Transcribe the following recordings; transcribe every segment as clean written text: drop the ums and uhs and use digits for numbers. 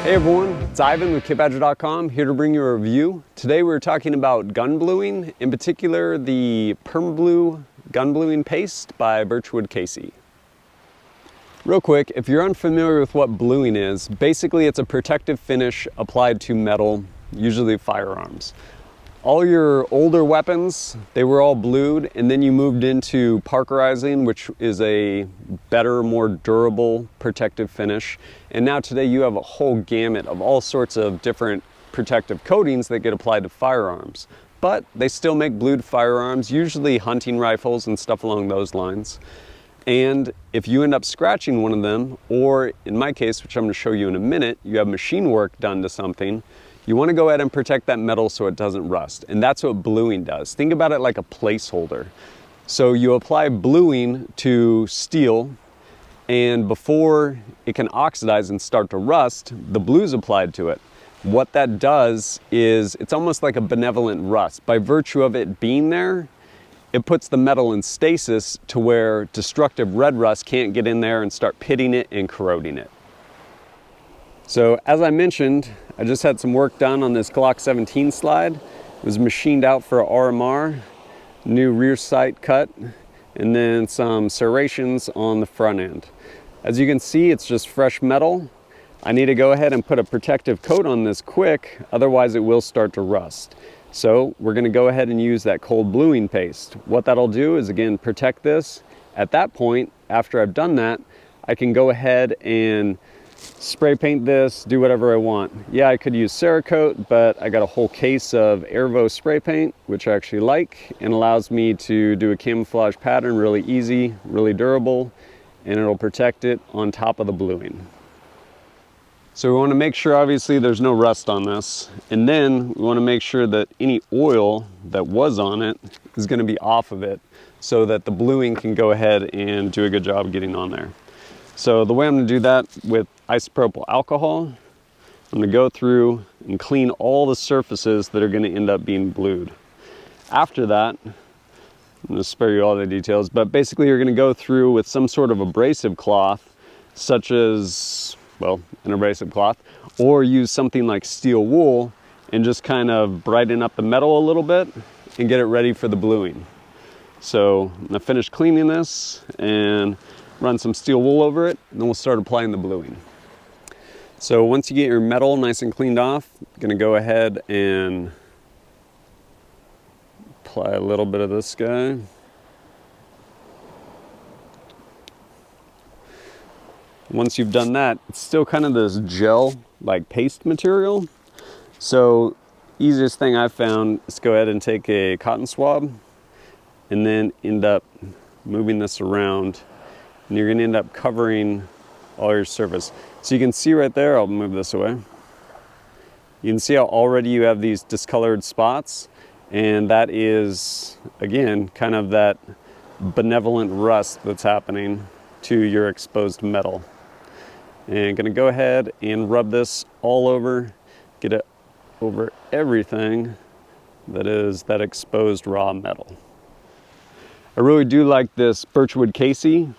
Hey everyone, it's Ivan with KitBadger.com, here to bring you a review. Today we're talking about gun bluing, in particular the Perma Blue gun bluing paste by Birchwood Casey. Real quick, if you're unfamiliar with what bluing is, basically it's a protective finish applied to metal, usually firearms. All your older weapons, they were all blued, and then you moved into parkerizing, which is a better, more durable protective finish. And now today you have a whole gamut of all sorts of different protective coatings that get applied to firearms. But they still make blued firearms, usually hunting rifles and stuff along those lines. And if you end up scratching one of them, or in my case, which I'm going to show you in a minute, you have machine work done to something, you want to go ahead and protect that metal so it doesn't rust. And that's what bluing does. Think about it like a placeholder. So you apply bluing to steel, and before it can oxidize and start to rust, the blue's applied to it. What that does is it's almost like a benevolent rust. By virtue of it being there, it puts the metal in stasis to where destructive red rust can't get in there and start pitting it and corroding it. So as I mentioned, I just had some work done on this Glock 17 slide. It was machined out for a RMR, new rear sight cut, and then some serrations on the front end. As you can see, it's just fresh metal. I need to go ahead and put a protective coat on this quick, otherwise it will start to rust. So we're gonna go ahead and use that cold bluing paste. What that'll do is, again, protect this. At that point, after I've done that, I can go ahead and spray paint this, do whatever I want. Yeah, I could use Cerakote, but I got a whole case of Airvo spray paint, which I actually like, and allows me to do a camouflage pattern really easy, really durable, and it'll protect it on top of the bluing. So we want to make sure, obviously, there's no rust on this, and then we want to make sure that any oil that was on it is going to be off of it so that the bluing can go ahead and do a good job getting on there. So the way I'm going to do that with isopropyl alcohol, I'm going to go through and clean all the surfaces that are going to end up being blued. After that, I'm going to spare you all the details, but basically you're going to go through with some sort of abrasive cloth, such as, well, an abrasive cloth, or use something like steel wool and just kind of brighten up the metal a little bit and get it ready for the bluing. So I'm going to finish cleaning this and run some steel wool over it, and then we'll start applying the bluing. So once you get your metal nice and cleaned off, I'm going to go ahead and apply a little bit of this guy. Once you've done that, it's still kind of this gel-like paste material. So easiest thing I've found is go ahead and take a cotton swab and then end up moving this around, and you're going to end up covering all your surface. So you can see right there, I'll move this away. You can see how already you have these discolored spots, and that is, again, kind of that benevolent rust that's happening to your exposed metal. And I'm going to go ahead and rub this all over, get it over everything that is that exposed raw metal. I really do like this Birchwood Casey,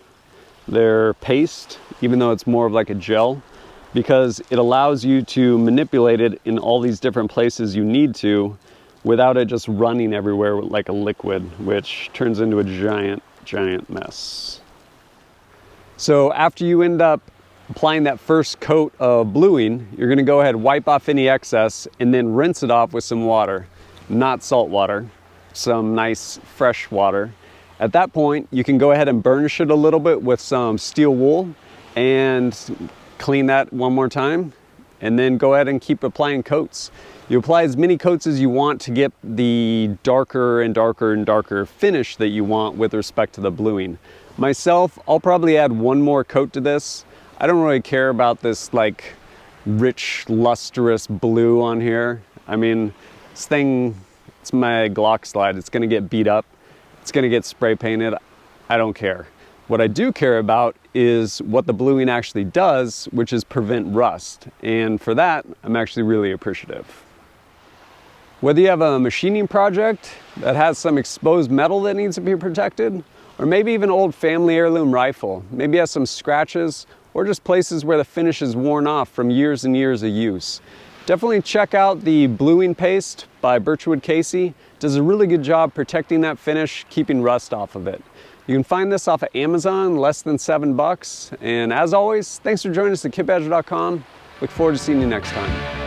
their paste, even though it's more of like a gel, because it allows you to manipulate it in all these different places you need to without it just running everywhere like a liquid, which turns into a giant mess. So after you end up applying that first coat of bluing, you're going to go ahead and wipe off any excess and then rinse it off with some water, not salt water, some nice fresh water. At that point, you can go ahead and burnish it a little bit with some steel wool and clean that one more time, and then go ahead and keep applying coats. You apply as many coats as you want to get the darker and darker and darker finish that you want with respect to the bluing. Myself, I'll probably add one more coat to this. I don't really care about this like rich, lustrous blue on here. I mean, this thing, it's my Glock slide. It's gonna get beat up. It's gonna get spray painted. I don't care. What I do care about is what the bluing actually does, which is prevent rust. And for that, I'm actually really appreciative. Whether you have a machining project that has some exposed metal that needs to be protected, or maybe even an old family heirloom rifle, maybe has some scratches or just places where the finish is worn off from years and years of use. Definitely check out the bluing paste by Birchwood Casey. It does a really good job protecting that finish, keeping rust off of it. You can find this off of Amazon, less than $7. And as always, thanks for joining us at kitbadger.com. Look forward to seeing you next time.